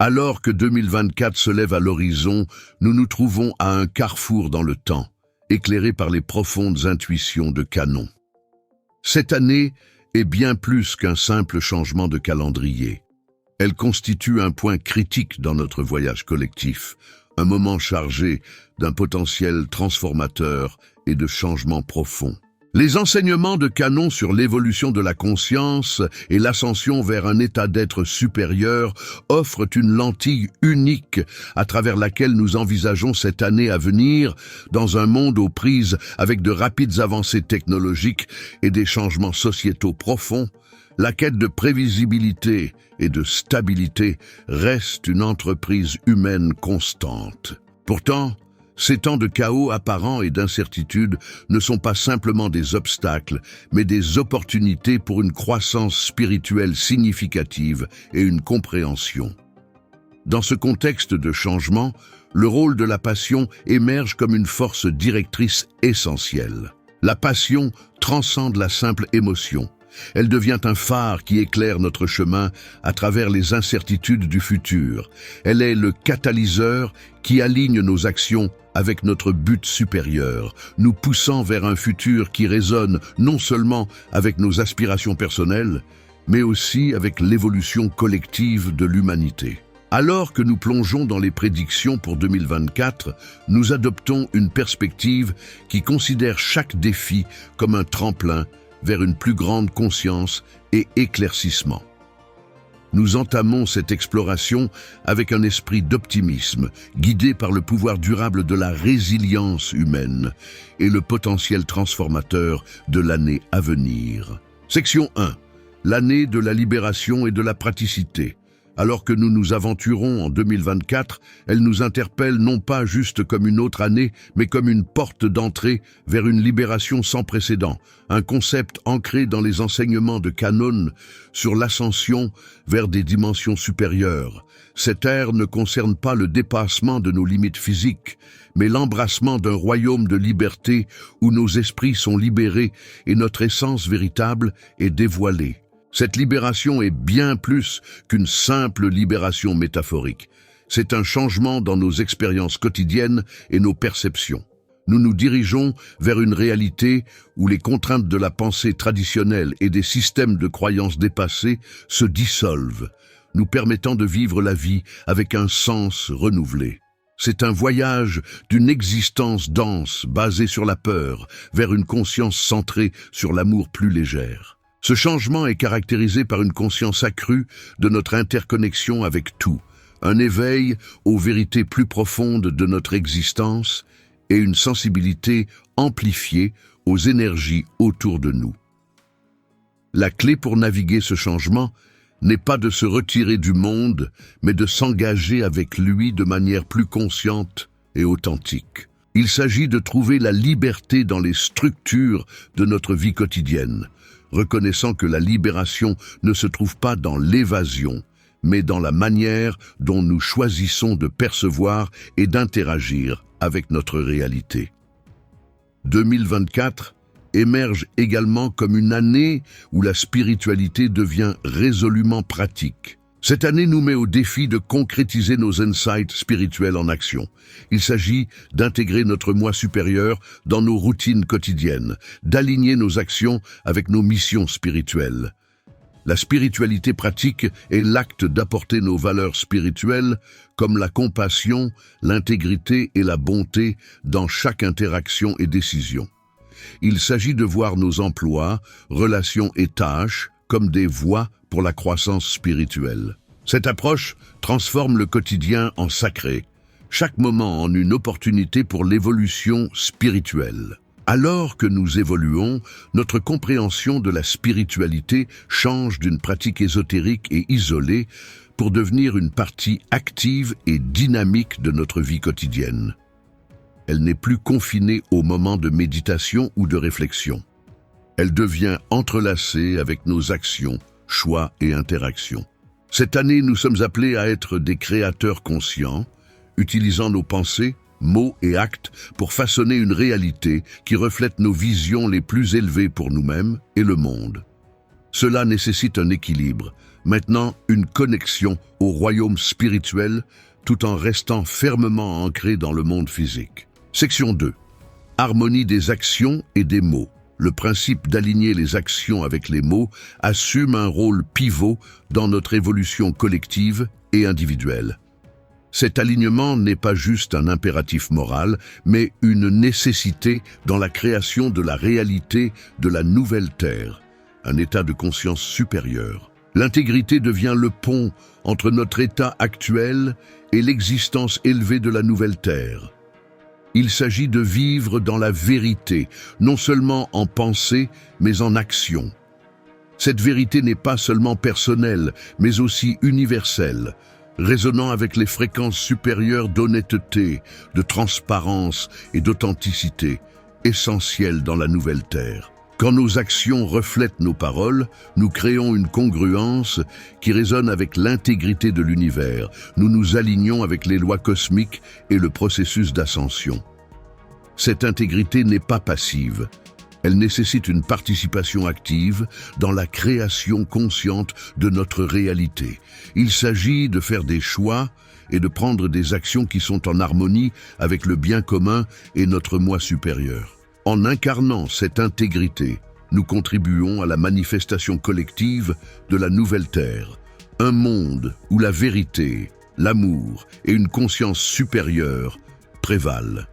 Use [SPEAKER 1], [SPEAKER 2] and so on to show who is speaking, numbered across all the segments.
[SPEAKER 1] Alors que 2024 se lève à l'horizon, nous nous trouvons à un carrefour dans le temps, éclairé par les profondes intuitions de Canon. Cette année est bien plus qu'un simple changement de calendrier. Elle constitue un point critique dans notre voyage collectif, un moment chargé d'un potentiel transformateur et de changements profonds. Les enseignements de Canon sur l'évolution de la conscience et l'ascension vers un état d'être supérieur offrent une lentille unique à travers laquelle nous envisageons cette année à venir dans un monde aux prises avec de rapides avancées technologiques et des changements sociétaux profonds. La quête de prévisibilité et de stabilité reste une entreprise humaine constante. Pourtant, ces temps de chaos apparent et d'incertitude ne sont pas simplement des obstacles, mais des opportunités pour une croissance spirituelle significative et une compréhension. Dans ce contexte de changement, le rôle de la passion émerge comme une force directrice essentielle. La passion transcende la simple émotion. Elle devient un phare qui éclaire notre chemin à travers les incertitudes du futur. Elle est le catalyseur qui aligne nos actions avec notre but supérieur, nous poussant vers un futur qui résonne non seulement avec nos aspirations personnelles, mais aussi avec l'évolution collective de l'humanité. Alors que nous plongeons dans les prédictions pour 2024, nous adoptons une perspective qui considère chaque défi comme un tremplin vers une plus grande conscience et éclaircissement. Nous entamons cette exploration avec un esprit d'optimisme, guidé par le pouvoir durable de la résilience humaine et le potentiel transformateur de l'année à venir. Section 1. L'année de la libération et de la praticité. Alors que nous nous aventurons en 2024, elle nous interpelle non pas juste comme une autre année, mais comme une porte d'entrée vers une libération sans précédent, un concept ancré dans les enseignements de Canon sur l'ascension vers des dimensions supérieures. Cette ère ne concerne pas le dépassement de nos limites physiques, mais l'embrassement d'un royaume de liberté où nos esprits sont libérés et notre essence véritable est dévoilée. Cette libération est bien plus qu'une simple libération métaphorique. C'est un changement dans nos expériences quotidiennes et nos perceptions. Nous nous dirigeons vers une réalité où les contraintes de la pensée traditionnelle et des systèmes de croyances dépassés se dissolvent, nous permettant de vivre la vie avec un sens renouvelé. C'est un voyage d'une existence dense basée sur la peur vers une conscience centrée sur l'amour plus légère. Ce changement est caractérisé par une conscience accrue de notre interconnexion avec tout, un éveil aux vérités plus profondes de notre existence et une sensibilité amplifiée aux énergies autour de nous. La clé pour naviguer ce changement n'est pas de se retirer du monde, mais de s'engager avec lui de manière plus consciente et authentique. Il s'agit de trouver la liberté dans les structures de notre vie quotidienne, reconnaissant que la libération ne se trouve pas dans l'évasion, mais dans la manière dont nous choisissons de percevoir et d'interagir avec notre réalité. 2024 émerge également comme une année où la spiritualité devient résolument pratique. Cette année nous met au défi de concrétiser nos insights spirituels en action. Il s'agit d'intégrer notre moi supérieur dans nos routines quotidiennes, d'aligner nos actions avec nos missions spirituelles. La spiritualité pratique est l'acte d'apporter nos valeurs spirituelles, comme la compassion, l'intégrité et la bonté, dans chaque interaction et décision. Il s'agit de voir nos emplois, relations et tâches comme des voies pour la croissance spirituelle. Cette approche transforme le quotidien en sacré, chaque moment en une opportunité pour l'évolution spirituelle. Alors que nous évoluons, notre compréhension de la spiritualité change d'une pratique ésotérique et isolée pour devenir une partie active et dynamique de notre vie quotidienne. Elle n'est plus confinée aux moments de méditation ou de réflexion. Elle devient entrelacée avec nos actions, choix et interactions. Cette année, nous sommes appelés à être des créateurs conscients, utilisant nos pensées, mots et actes pour façonner une réalité qui reflète nos visions les plus élevées pour nous-mêmes et le monde. Cela nécessite un équilibre, Maintenant, une connexion au royaume spirituel tout en restant fermement ancré dans le monde physique. Section 2. Harmonie des actions et des mots. Le principe d'aligner les actions avec les mots assume un rôle pivot dans notre évolution collective et individuelle. Cet alignement n'est pas juste un impératif moral, mais une nécessité dans la création de la réalité de la nouvelle Terre, un état de conscience supérieur. L'intégrité devient le pont entre notre état actuel et l'existence élevée de la nouvelle Terre. Il s'agit de vivre dans la vérité, non seulement en pensée, mais en action. Cette vérité n'est pas seulement personnelle, mais aussi universelle, résonnant avec les fréquences supérieures d'honnêteté, de transparence et d'authenticité, essentielles dans la nouvelle Terre. Quand nos actions reflètent nos paroles, nous créons une congruence qui résonne avec l'intégrité de l'univers. Nous nous alignons avec les lois cosmiques et le processus d'ascension. Cette intégrité n'est pas passive. Elle nécessite une participation active dans la création consciente de notre réalité. Il s'agit de faire des choix et de prendre des actions qui sont en harmonie avec le bien commun et notre moi supérieur. En incarnant cette intégrité, nous contribuons à la manifestation collective de la nouvelle Terre, un monde où la vérité, l'amour et une conscience supérieure prévalent.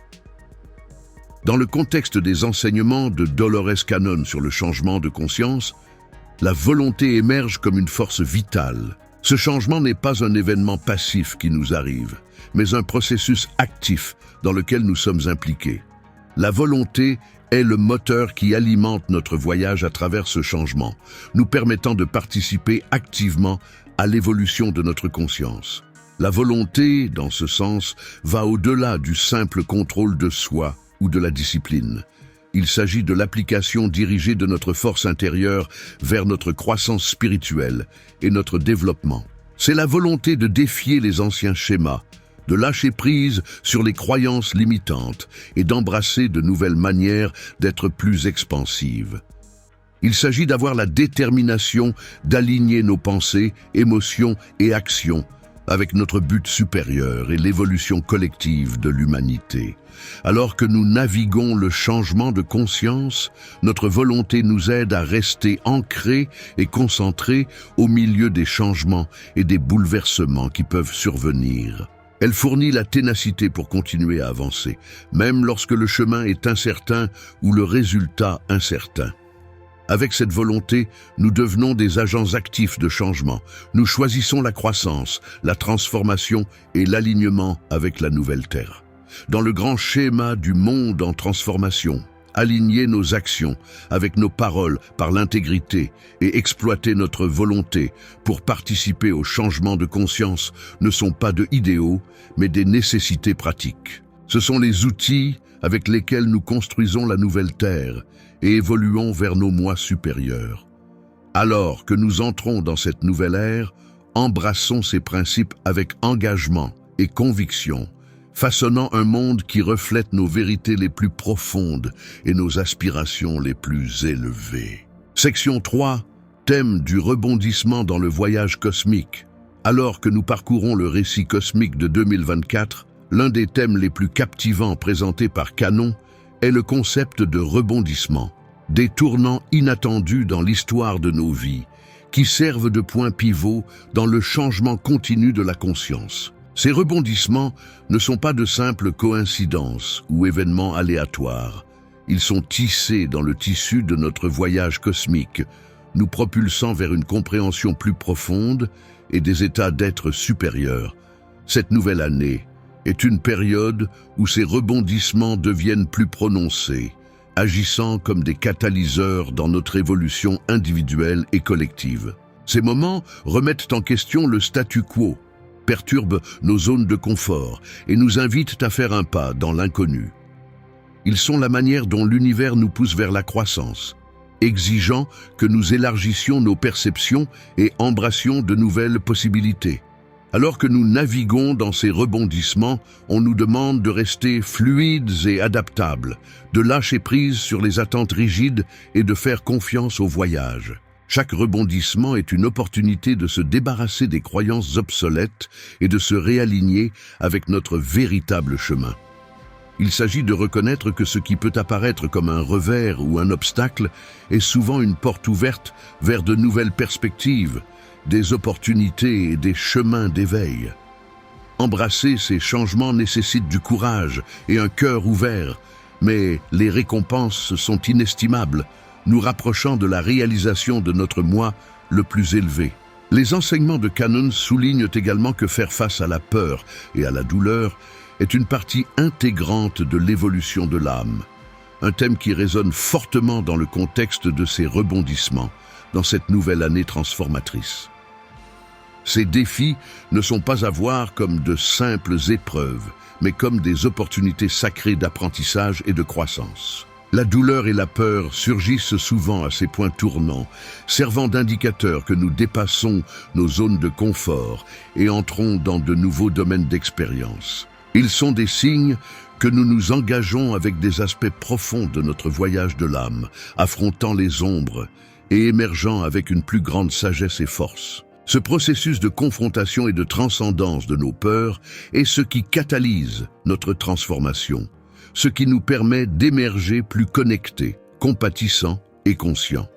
[SPEAKER 1] Dans le contexte des enseignements de Dolores Cannon sur le changement de conscience, la volonté émerge comme une force vitale. Ce changement n'est pas un événement passif qui nous arrive, mais un processus actif dans lequel nous sommes impliqués. La volonté est le moteur qui alimente notre voyage à travers ce changement, nous permettant de participer activement à l'évolution de notre conscience. La volonté, dans ce sens, va au-delà du simple contrôle de soi ou de la discipline. Il s'agit de l'application dirigée de notre force intérieure vers notre croissance spirituelle et notre développement. C'est la volonté de défier les anciens schémas, de lâcher prise sur les croyances limitantes et d'embrasser de nouvelles manières d'être plus expansives. Il s'agit d'avoir la détermination d'aligner nos pensées, émotions et actions avec notre but supérieur et l'évolution collective de l'humanité. Alors que nous naviguons le changement de conscience, notre volonté nous aide à rester ancrés et concentrés au milieu des changements et des bouleversements qui peuvent survenir. Elle fournit la ténacité pour continuer à avancer, même lorsque le chemin est incertain ou le résultat incertain. Avec cette volonté, nous devenons des agents actifs de changement. Nous choisissons la croissance, la transformation et l'alignement avec la nouvelle Terre. Dans le grand schéma du monde en transformation, aligner nos actions avec nos paroles par l'intégrité et exploiter notre volonté pour participer au changement de conscience ne sont pas de idéaux, mais des nécessités pratiques. Ce sont les outils avec lesquels nous construisons la nouvelle Terre et évoluons vers nos moi supérieurs. Alors que nous entrons dans cette nouvelle ère, embrassons ces principes avec engagement et conviction, façonnant un monde qui reflète nos vérités les plus profondes et nos aspirations les plus élevées. Section 3. Thème du rebondissement dans le voyage cosmique. Alors que nous parcourons le récit cosmique de 2024, l'un des thèmes les plus captivants présentés par Cannon est le concept de rebondissement, des tournants inattendus dans l'histoire de nos vies, qui servent de point pivot dans le changement continu de la conscience. Ces rebondissements ne sont pas de simples coïncidences ou événements aléatoires. Ils sont tissés dans le tissu de notre voyage cosmique, nous propulsant vers une compréhension plus profonde et des états d'être supérieurs. Cette nouvelle année est une période où ces rebondissements deviennent plus prononcés, agissant comme des catalyseurs dans notre évolution individuelle et collective. Ces moments remettent en question le statu quo, perturbent nos zones de confort et nous invitent à faire un pas dans l'inconnu. Ils sont la manière dont l'univers nous pousse vers la croissance, exigeant que nous élargissions nos perceptions et embrassions de nouvelles possibilités. Alors que nous naviguons dans ces rebondissements, on nous demande de rester fluides et adaptables, de lâcher prise sur les attentes rigides et de faire confiance au voyage. Chaque rebondissement est une opportunité de se débarrasser des croyances obsolètes et de se réaligner avec notre véritable chemin. Il s'agit de reconnaître que ce qui peut apparaître comme un revers ou un obstacle est souvent une porte ouverte vers de nouvelles perspectives, des opportunités et des chemins d'éveil. Embrasser ces changements nécessite du courage et un cœur ouvert, mais les récompenses sont inestimables, nous rapprochant de la réalisation de notre moi le plus élevé. Les enseignements de Kanon soulignent également que faire face à la peur et à la douleur est une partie intégrante de l'évolution de l'âme, un thème qui résonne fortement dans le contexte de ces rebondissements, dans cette nouvelle année transformatrice. Ces défis ne sont pas à voir comme de simples épreuves, mais comme des opportunités sacrées d'apprentissage et de croissance. La douleur et la peur surgissent souvent à ces points tournants, servant d'indicateurs que nous dépassons nos zones de confort et entrons dans de nouveaux domaines d'expérience. Ils sont des signes que nous nous engageons avec des aspects profonds de notre voyage de l'âme, affrontant les ombres et émergeant avec une plus grande sagesse et force. Ce processus de confrontation et de transcendance de nos peurs est ce qui catalyse notre transformation, ce qui nous permet d'émerger plus connectés, compatissants et conscients.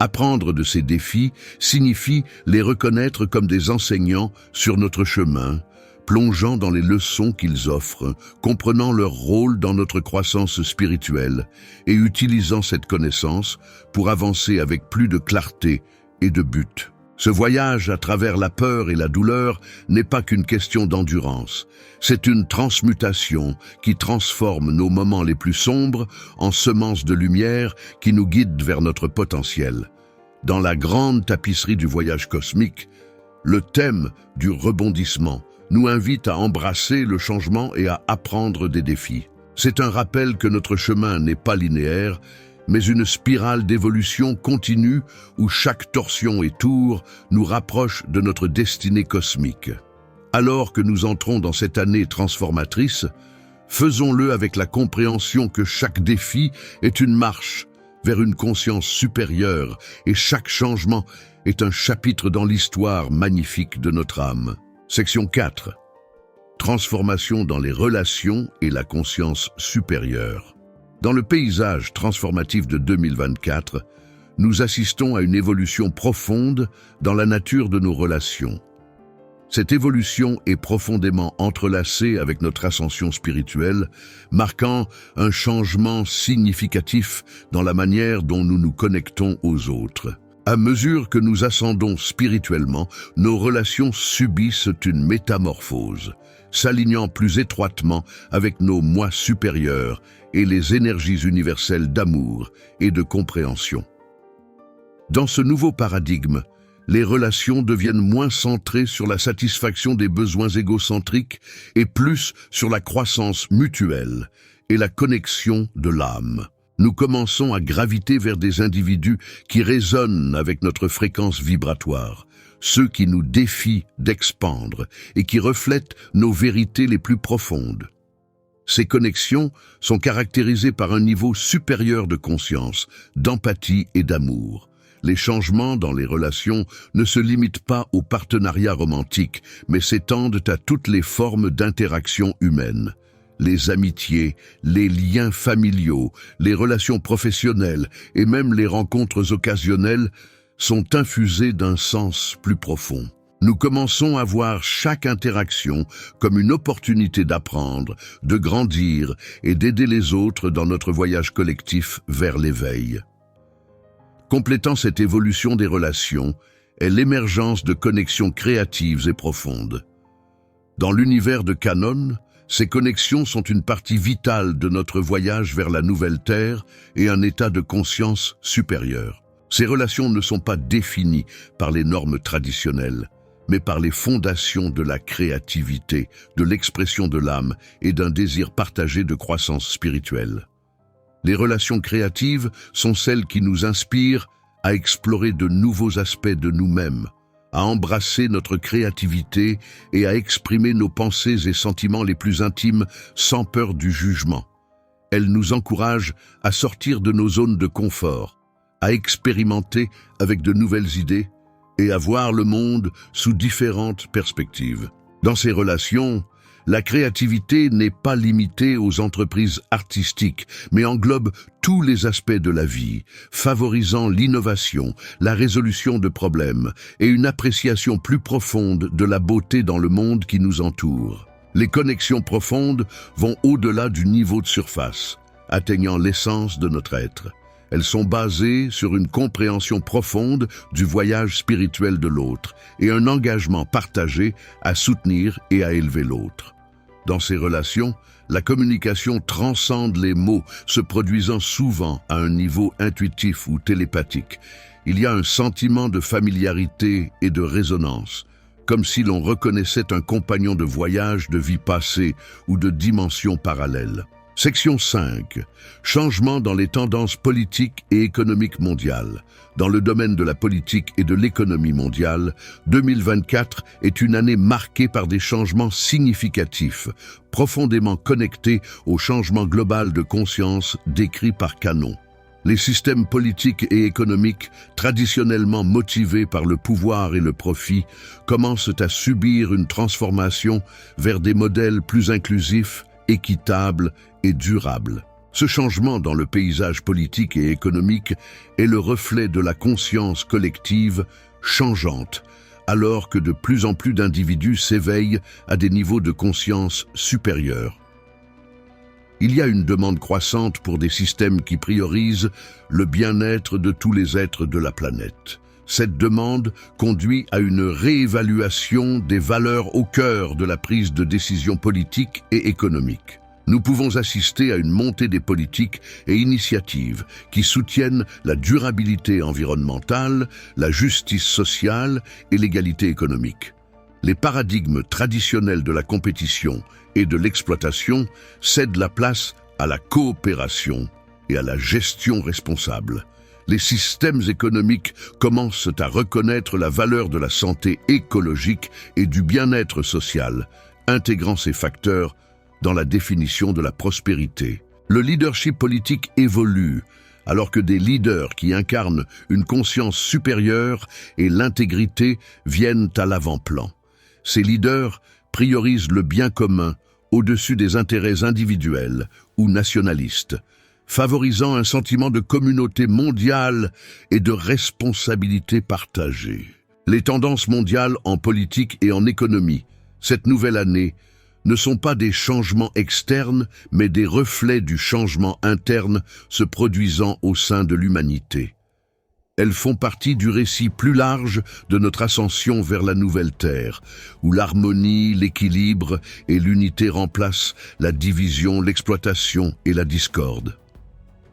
[SPEAKER 1] Apprendre de ces défis signifie les reconnaître comme des enseignants sur notre chemin, plongeant dans les leçons qu'ils offrent, comprenant leur rôle dans notre croissance spirituelle et utilisant cette connaissance pour avancer avec plus de clarté et de but. Ce voyage à travers la peur et la douleur n'est pas qu'une question d'endurance. C'est une transmutation qui transforme nos moments les plus sombres en semences de lumière qui nous guident vers notre potentiel. Dans la grande tapisserie du voyage cosmique, le thème du rebondissement nous invite à embrasser le changement et à apprendre des défis. C'est un rappel que notre chemin n'est pas linéaire, mais une spirale d'évolution continue où chaque torsion et tour nous rapproche de notre destinée cosmique. Alors que nous entrons dans cette année transformatrice, faisons-le avec la compréhension que chaque défi est une marche vers une conscience supérieure et chaque changement est un chapitre dans l'histoire magnifique de notre âme. Section 4. Transformation dans les relations et la conscience supérieure. Dans le paysage transformatif de 2024, nous assistons à une évolution profonde dans la nature de nos relations. Cette évolution est profondément entrelacée avec notre ascension spirituelle, marquant un changement significatif dans la manière dont nous nous connectons aux autres. À mesure que nous ascendons spirituellement, nos relations subissent une métamorphose, s'alignant plus étroitement avec nos moi supérieurs et les énergies universelles d'amour et de compréhension. Dans ce nouveau paradigme, les relations deviennent moins centrées sur la satisfaction des besoins égocentriques et plus sur la croissance mutuelle et la connexion de l'âme. Nous commençons à graviter vers des individus qui résonnent avec notre fréquence vibratoire, ceux qui nous défient d'expandre et qui reflètent nos vérités les plus profondes. Ces connexions sont caractérisées par un niveau supérieur de conscience, d'empathie et d'amour. Les changements dans les relations ne se limitent pas aux partenariats romantiques, mais s'étendent à toutes les formes d'interaction humaine. Les amitiés, les liens familiaux, les relations professionnelles et même les rencontres occasionnelles sont infusées d'un sens plus profond. Nous commençons à voir chaque interaction comme une opportunité d'apprendre, de grandir et d'aider les autres dans notre voyage collectif vers l'éveil. Complétant cette évolution des relations est l'émergence de connexions créatives et profondes. Dans l'univers de Kanon, ces connexions sont une partie vitale de notre voyage vers la nouvelle Terre et un état de conscience supérieur. Ces relations ne sont pas définies par les normes traditionnelles, mais par les fondations de la créativité, de l'expression de l'âme et d'un désir partagé de croissance spirituelle. Les relations créatives sont celles qui nous inspirent à explorer de nouveaux aspects de nous-mêmes, à embrasser notre créativité et à exprimer nos pensées et sentiments les plus intimes sans peur du jugement. Elles nous encouragent à sortir de nos zones de confort, à expérimenter avec de nouvelles idées et à voir le monde sous différentes perspectives. Dans ces relations, la créativité n'est pas limitée aux entreprises artistiques, mais englobe tous les aspects de la vie, favorisant l'innovation, la résolution de problèmes et une appréciation plus profonde de la beauté dans le monde qui nous entoure. Les connexions profondes vont au-delà du niveau de surface, atteignant l'essence de notre être. Elles sont basées sur une compréhension profonde du voyage spirituel de l'autre et un engagement partagé à soutenir et à élever l'autre. Dans ces relations, la communication transcende les mots, se produisant souvent à un niveau intuitif ou télépathique. Il y a un sentiment de familiarité et de résonance, comme si l'on reconnaissait un compagnon de voyage de vie passée ou de dimensions parallèles. Section 5. Changement dans les tendances politiques et économiques mondiales. Dans le domaine de la politique et de l'économie mondiale, 2024 est une année marquée par des changements significatifs, profondément connectés au changement global de conscience décrit par Canon. Les systèmes politiques et économiques, traditionnellement motivés par le pouvoir et le profit, commencent à subir une transformation vers des modèles plus inclusifs, équitables et durables. Ce changement dans le paysage politique et économique est le reflet de la conscience collective changeante, alors que de plus en plus d'individus s'éveillent à des niveaux de conscience supérieurs. Il y a une demande croissante pour des systèmes qui priorisent le bien-être de tous les êtres de la planète. Cette demande conduit à une réévaluation des valeurs au cœur de la prise de décision politique et économique. Nous pouvons assister à une montée des politiques et initiatives qui soutiennent la durabilité environnementale, la justice sociale et l'égalité économique. Les paradigmes traditionnels de la compétition et de l'exploitation cèdent la place à la coopération et à la gestion responsable. Les systèmes économiques commencent à reconnaître la valeur de la santé écologique et du bien-être social, intégrant ces facteurs dans la définition de la prospérité. Le leadership politique évolue, alors que des leaders qui incarnent une conscience supérieure et l'intégrité viennent à l'avant-plan. Ces leaders priorisent le bien commun au-dessus des intérêts individuels ou nationalistes, favorisant un sentiment de communauté mondiale et de responsabilité partagée. Les tendances mondiales en politique et en économie, cette nouvelle année, ne sont pas des changements externes, mais des reflets du changement interne se produisant au sein de l'humanité. Elles font partie du récit plus large de notre ascension vers la nouvelle Terre, où l'harmonie, l'équilibre et l'unité remplacent la division, l'exploitation et la discorde.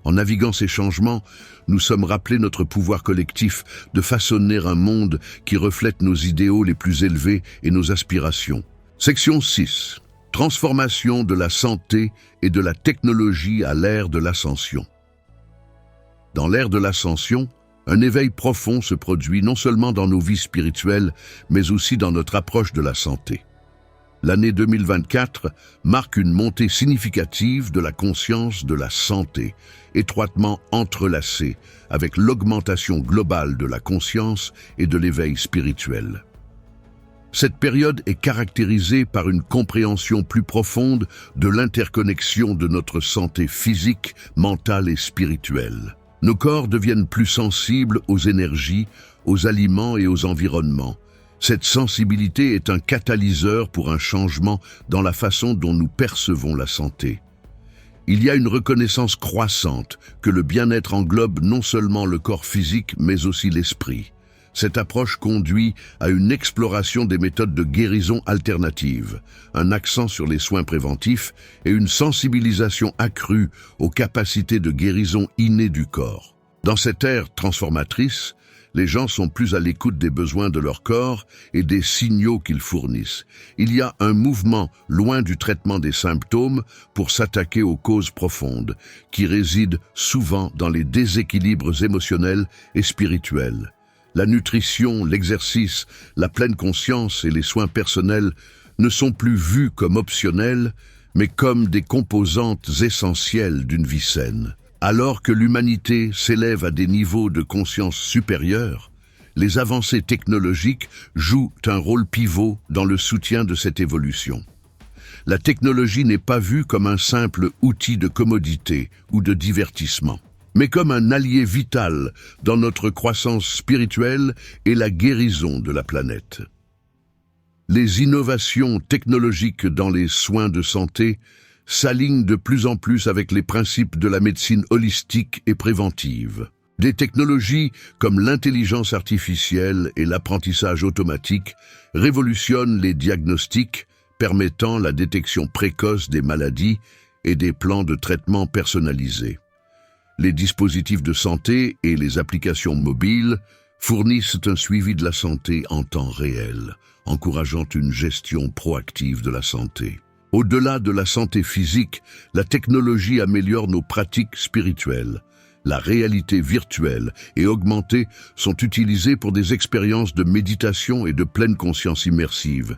[SPEAKER 1] En naviguant ces changements, nous sommes rappelés notre pouvoir collectif de façonner un monde qui reflète nos idéaux les plus élevés et nos aspirations. Section 6. Transformation de la santé et de la technologie à l'ère de l'ascension. Dans l'ère de l'ascension, un éveil profond se produit non seulement dans nos vies spirituelles, mais aussi dans notre approche de la santé. L'année 2024 marque une montée significative de la conscience de la santé, étroitement entrelacée avec l'augmentation globale de la conscience et de l'éveil spirituel. Cette période est caractérisée par une compréhension plus profonde de l'interconnexion de notre santé physique, mentale et spirituelle. Nos corps deviennent plus sensibles aux énergies, aux aliments et aux environnements. Cette sensibilité est un catalyseur pour un changement dans la façon dont nous percevons la santé. Il y a une reconnaissance croissante que le bien-être englobe non seulement le corps physique, mais aussi l'esprit. Cette approche conduit à une exploration des méthodes de guérison alternatives, un accent sur les soins préventifs et une sensibilisation accrue aux capacités de guérison innées du corps. Dans cette ère transformatrice, les gens sont plus à l'écoute des besoins de leur corps et des signaux qu'ils fournissent. Il y a un mouvement loin du traitement des symptômes pour s'attaquer aux causes profondes, qui résident souvent dans les déséquilibres émotionnels et spirituels. La nutrition, l'exercice, la pleine conscience et les soins personnels ne sont plus vus comme optionnels, mais comme des composantes essentielles d'une vie saine. Alors que l'humanité s'élève à des niveaux de conscience supérieurs, les avancées technologiques jouent un rôle pivot dans le soutien de cette évolution. La technologie n'est pas vue comme un simple outil de commodité ou de divertissement, mais comme un allié vital dans notre croissance spirituelle et la guérison de la planète. Les innovations technologiques dans les soins de santé s'alignent de plus en plus avec les principes de la médecine holistique et préventive. Des technologies comme l'intelligence artificielle et l'apprentissage automatique révolutionnent les diagnostics, permettant la détection précoce des maladies et des plans de traitement personnalisés. Les dispositifs de santé et les applications mobiles fournissent un suivi de la santé en temps réel, encourageant une gestion proactive de la santé. Au-delà de la santé physique, la technologie améliore nos pratiques spirituelles. La réalité virtuelle et augmentée sont utilisées pour des expériences de méditation et de pleine conscience immersive.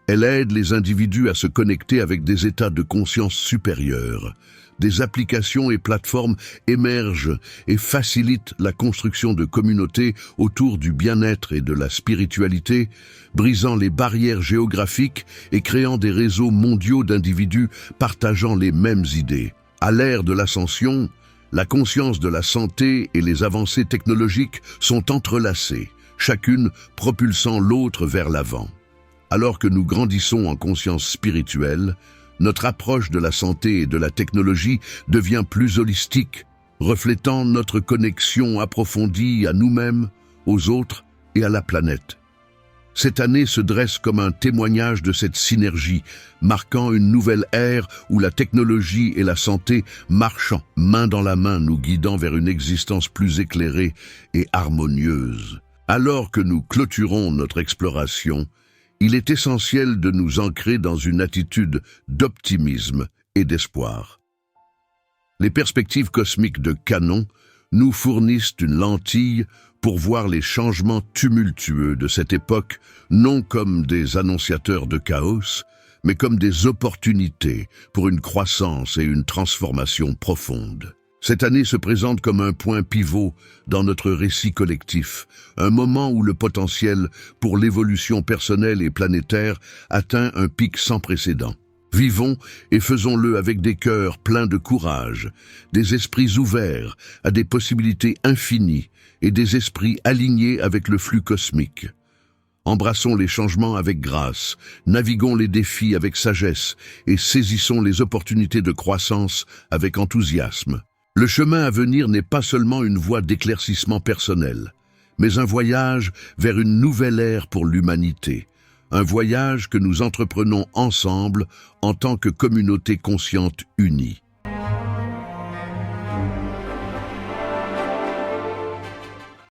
[SPEAKER 1] Elle aide les individus à se connecter avec des états de conscience supérieurs. Des applications et plateformes émergent et facilitent la construction de communautés autour du bien-être et de la spiritualité, brisant les barrières géographiques et créant des réseaux mondiaux d'individus partageant les mêmes idées. À l'ère de l'ascension, la conscience de la santé et les avancées technologiques sont entrelacées, chacune propulsant l'autre vers l'avant. Alors que nous grandissons en conscience spirituelle, notre approche de la santé et de la technologie devient plus holistique, reflétant notre connexion approfondie à nous-mêmes, aux autres et à la planète. Cette année se dresse comme un témoignage de cette synergie, marquant une nouvelle ère où la technologie et la santé marchent main dans la main, nous guidant vers une existence plus éclairée et harmonieuse. Alors que nous clôturons notre exploration, il est essentiel de nous ancrer dans une attitude d'optimisme et d'espoir. Les perspectives cosmiques de Canon nous fournissent une lentille pour voir les changements tumultueux de cette époque, non comme des annonciateurs de chaos, mais comme des opportunités pour une croissance et une transformation profonde. Cette année se présente comme un point pivot dans notre récit collectif, un moment où le potentiel pour l'évolution personnelle et planétaire atteint un pic sans précédent. Vivons et faisons-le avec des cœurs pleins de courage, des esprits ouverts à des possibilités infinies et des esprits alignés avec le flux cosmique. Embrassons les changements avec grâce, naviguons les défis avec sagesse et saisissons les opportunités de croissance avec enthousiasme. Le chemin à venir n'est pas seulement une voie d'éclaircissement personnel, mais un voyage vers une nouvelle ère pour l'humanité, un voyage que nous entreprenons ensemble en tant que communauté consciente unie.